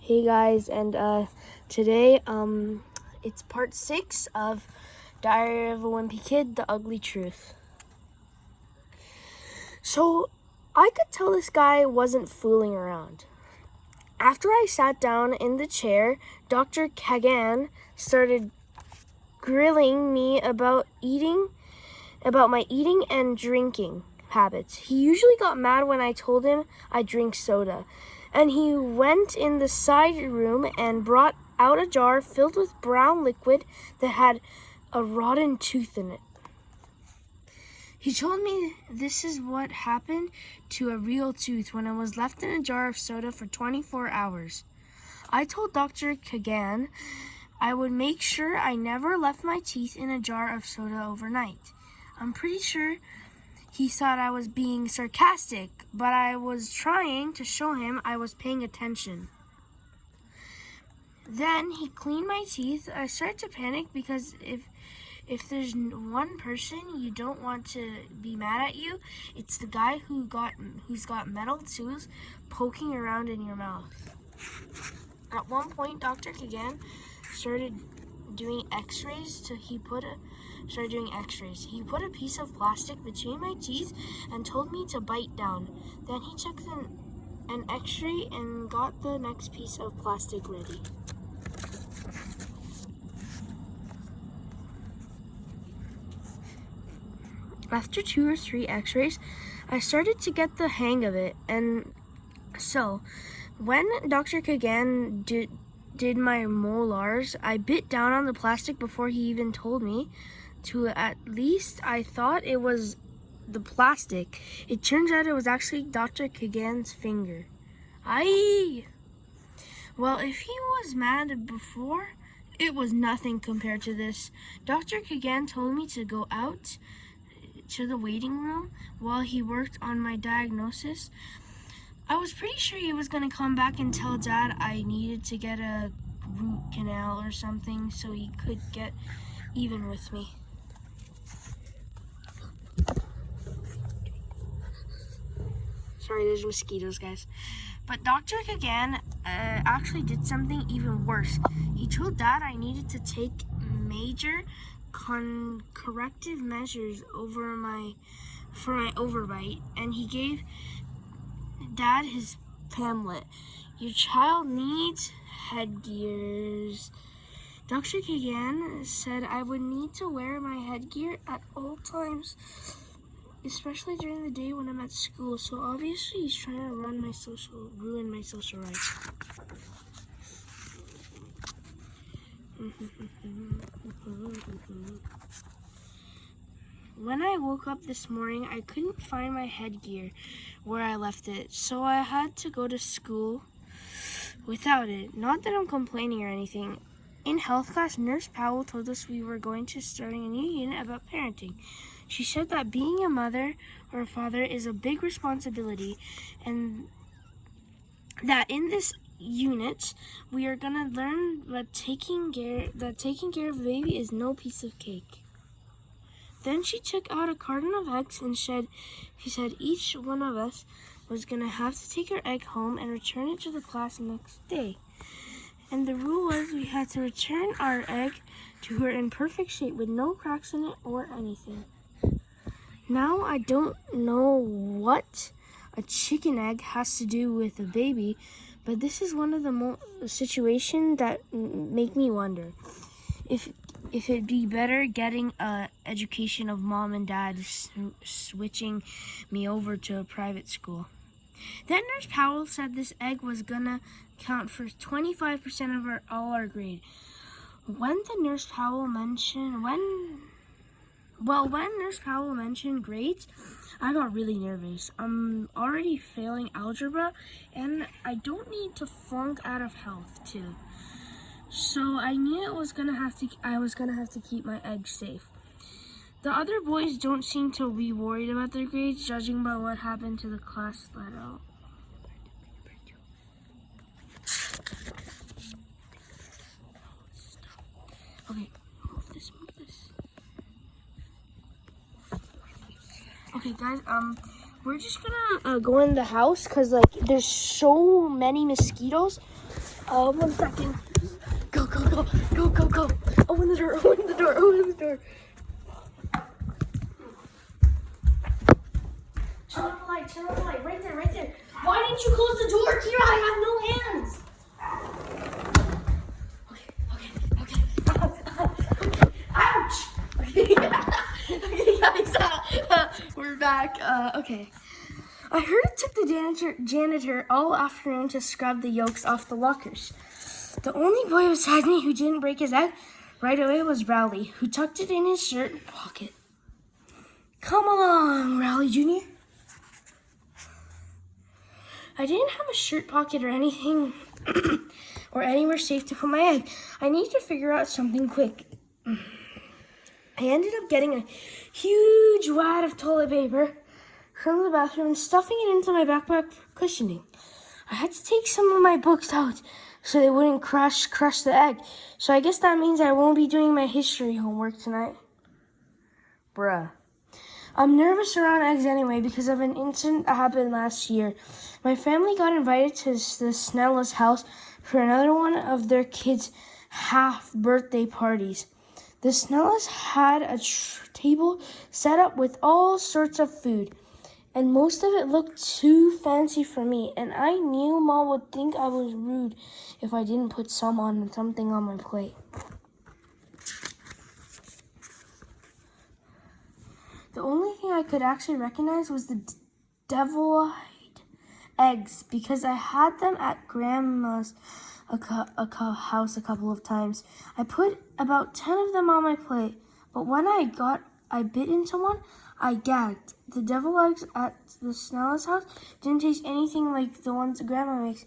Hey guys, and today it's part 6 of Diary of a Wimpy Kid, The Ugly Truth. So I could tell this guy wasn't fooling around. After I sat down in the chair, Dr. Kagan started grilling me about my eating and drinking habits. He usually got mad when I told him I drink soda. And he went in the side room and brought out a jar filled with brown liquid that had a rotten tooth in it. He told me this is what happened to a real tooth when it was left in a jar of soda for 24 hours. I told Dr. Kagan I would make sure I never left my teeth in a jar of soda overnight. I'm pretty sure he thought I was being sarcastic, but I was trying to show him I was paying attention. Then he cleaned my teeth. I started to panic because if there's one person you don't want to be mad at you, it's the guy who's got metal tools poking around in your mouth. At one point, Dr. Kagan started doing x-rays. He put a piece of plastic between my teeth and told me to bite down. Then he took an x-ray and got the next piece of plastic ready. After 2 or 3 x-rays, I started to get the hang of it. And so, when Dr. Kagan did my molars, I bit down on the plastic before he even told me to. At least I thought it was the plastic. It turns out it was actually Dr. Kagan's finger. Well, if he was mad before, it was nothing compared to this. Dr. Kagan told me to go out to the waiting room while he worked on my diagnosis. I was pretty sure he was going to come back and tell Dad I needed to get a root canal or something so he could get even with me. Sorry, there's mosquitoes, guys. But Dr. Kagan actually did something even worse. He told Dad I needed to take major corrective measures for my overbite, and he gave Dad his pamphlet. Your child needs headgears. Dr. Kagan said I would need to wear my headgear at all times, especially during the day when I'm at school. So obviously he's trying to ruin my social life. When I woke up this morning, I couldn't find my headgear where I left it, so I had to go to school without it. Not that I'm complaining or anything. In health class, Nurse Powell told us we were going to starting a new unit about parenting. She said that being a mother or a father is a big responsibility, and that in this unit we are going to learn that taking care of a baby is no piece of cake. Then she took out a carton of eggs and she said each one of us was going to have to take her egg home and return it to the class next day. And the rule was we had to return our egg to her in perfect shape with no cracks in it or anything. Now I don't know what a chicken egg has to do with a baby, but this is one of the situations that make me wonder if it'd be better getting an education of mom and dad switching me over to a private school. Then Nurse Powell said this egg was gonna count for 25% of all our grade. When Nurse Powell mentioned grades, I got really nervous. I'm already failing algebra, and I don't need to flunk out of health too. So I knew I was gonna have to keep my eggs safe. The other boys don't seem to be worried about their grades, judging by what happened to the class let out. Okay, move this. Okay, guys, we're just gonna go in the house because there's so many mosquitoes. 1 second. Go, go, go, go, go, go. Open the door, open the door, open the door. Turn on the light, right there, right there. Why didn't you close the door, Kira? I have no hands. Okay. Ouch. Okay, guys, we're back. Okay. I heard it took the janitor all afternoon to scrub the yolks off the lockers. The only boy beside me who didn't break his egg right away was Rowley, who tucked it in his shirt pocket. Come along, Rowley Jr. I didn't have a shirt pocket or anything or anywhere safe to put my egg. I need to figure out something quick. I ended up getting a huge wad of toilet paper from the bathroom and stuffing it into my backpack for cushioning. I had to take some of my books out so they wouldn't crush the egg. So I guess that means I won't be doing my history homework tonight. Bruh. I'm nervous around eggs anyway because of an incident that happened last year. My family got invited to the Snella's house for another one of their kids' half birthday parties. The Snellas had a table set up with all sorts of food, and most of it looked too fancy for me, and I knew Mom would think I was rude if I didn't put something on my plate. The only thing I could actually recognize was the deviled eggs because I had them at Grandma's house a couple of times. I put about 10 of them on my plate, but when I bit into one, I gagged. The deviled eggs at the Snella's house didn't taste anything like the ones Grandma makes.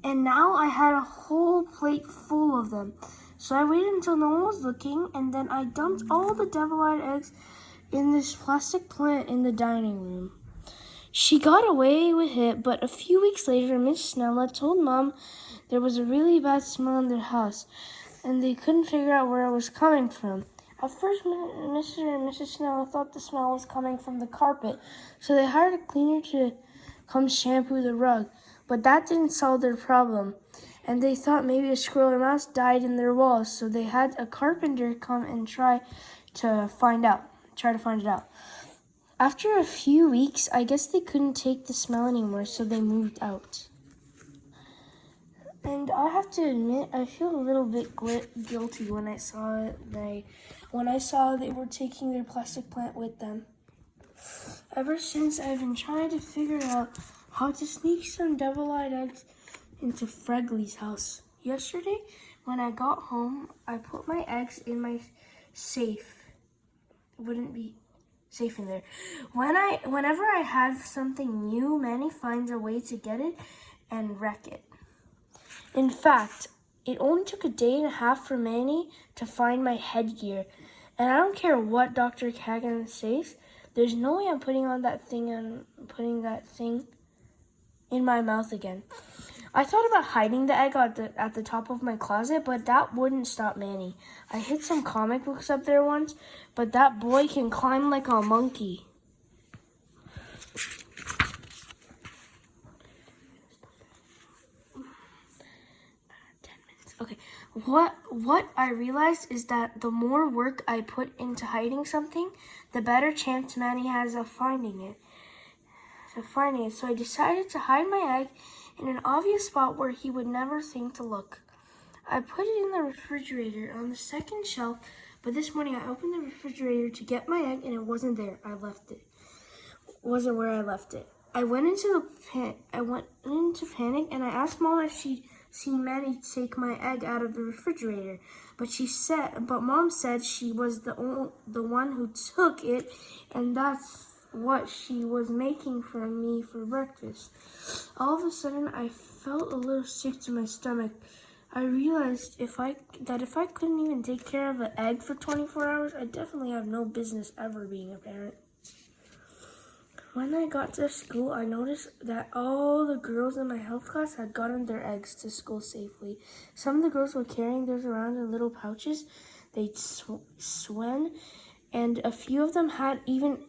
And now I had a whole plate full of them. So I waited until no one was looking, and then I dumped all the deviled eggs in this plastic plant in the dining room. She got away with it, but a few weeks later, Miss Snella told Mom there was a really bad smell in their house, and they couldn't figure out where it was coming from. At first, Mr. and Mrs. Snella thought the smell was coming from the carpet, so they hired a cleaner to come shampoo the rug, but that didn't solve their problem. And they thought maybe a squirrel or mouse died in their walls, so they had a carpenter come and try to find it out. After a few weeks, I guess they couldn't take the smell anymore, so they moved out. And I have to admit, I feel a little bit guilty when I saw it. When I saw they were taking their plastic plant with them. Ever since, I've been trying to figure out how to sneak some deviled eggs into Fregley's house. Yesterday, when I got home, I put my eggs in my safe. It wouldn't be safe in there. Whenever I have something new, Manny finds a way to get it and wreck it. In fact, it only took a day and a half for Manny to find my headgear. And I don't care what Dr. Kagan says, there's no way I'm putting that thing in my mouth again. I thought about hiding the egg at the top of my closet, but that wouldn't stop Manny. I hid some comic books up there once, but that boy can climb like a monkey. Okay, what I realized is that the more work I put into hiding something, the better chance Manny has of finding it. So I decided to hide my egg in an obvious spot where he would never think to look. I put it in the refrigerator on the second shelf, but this morning I opened the refrigerator to get my egg and it wasn't there. Wasn't where I left it. I went into panic and I asked Mom if she'd seen Manny take my egg out of the refrigerator, but Mom said she was the one who took it, and that's what she was making for me for breakfast. All of a sudden, I felt a little sick to my stomach. I realized if I couldn't even take care of an egg for 24 hours, I definitely have no business ever being a parent. When I got to school, I noticed that all the girls in my health class had gotten their eggs to school safely. Some of the girls were carrying theirs around in little pouches they'd swim, and a few of them had even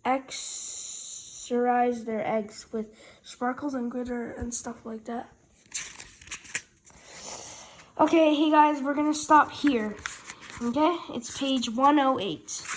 exorized their eggs with sparkles and glitter and stuff like that. Okay, hey guys, we're gonna stop here. Okay, it's page 108.